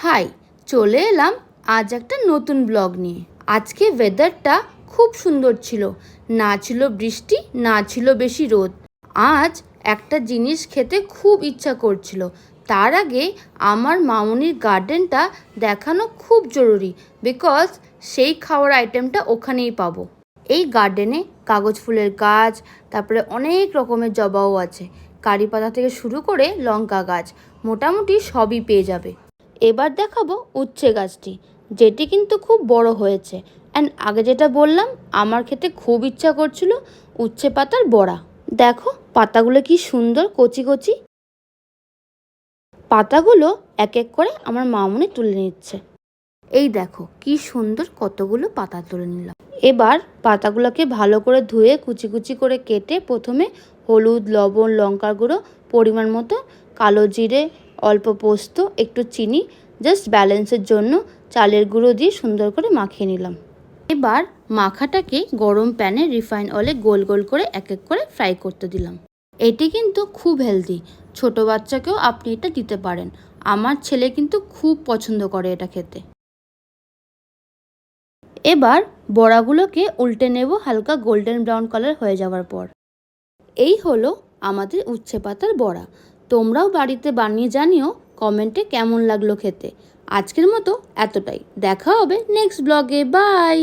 High, চলে এলাম আজ একটা নতুন ব্লগ নিয়ে। আজকে ওয়েদারটা খুব সুন্দর ছিল, না ছিল বৃষ্টি, না ছিল বেশি রোদ। আজ একটা জিনিস খেতে খুব ইচ্ছা করছিল। তার আগে আমার মামুনির গার্ডেনটা দেখানো খুব জরুরি, বিকজ সেই খাওয়ার আইটেমটা ওখানেই পাবো। এই গার্ডেনে কাগজ ফুলের গাছ, তারপরে অনেক রকমের জবাও আছে। কারি পাতা থেকে শুরু করে লঙ্কা গাছ, মোটামুটি সবই পেয়ে যাবে। এবার দেখাবো উচ্ছে গাছটি, যেটি কিন্তু খুব বড় হয়েছে। অ্যান্ড আগে যেটা বললাম, আমার খেতে খুব ইচ্ছা করছিল উচ্ছে পাতার বড়া। দেখো পাতাগুলো কি সুন্দর কচি কচি। পাতাগুলো এক এক করে আমার মামুনি তুলে নিচ্ছে। এই দেখো কি সুন্দর কতগুলো পাতা তুলে নিলাম। এবার পাতাগুলোকে ভালো করে ধুয়ে কুচি কুচি করে কেটে প্রথমে হলুদ, লবণ, লঙ্কার গুঁড়ো, পরিমাণ মতো কালো জিরে, অল্প পোস্ত, একটু চিনি, জাস্ট ব্যালেন্সের জন্য চালের গুঁড়ো দিয়ে সুন্দর করে মাখিয়ে নিলাম। এবার মাখাটাকে গরম প্যানে রিফাইন অয়েলে গোল গোল করে এক এক করে ফ্রাই করতে দিলাম। এটি কিন্তু খুব হেলদি, ছোট বাচ্চাকেও আপনি এটা দিতে পারেন। আমার ছেলে কিন্তু খুব পছন্দ করে এটা খেতে। এবার বড়াগুলোকে উল্টে নেব হালকা গোল্ডেন ব্রাউন কালার হয়ে যাওয়ার পর। এই হলো আমাদের উচ্ছে পাতার বড়া। তোমরাও বাড়িতে বানিয়ে জানিও কমেন্টে কেমন লাগলো খেতে। আজকের মতো এতটাই, দেখা হবে নেক্সট ব্লগে। বাই।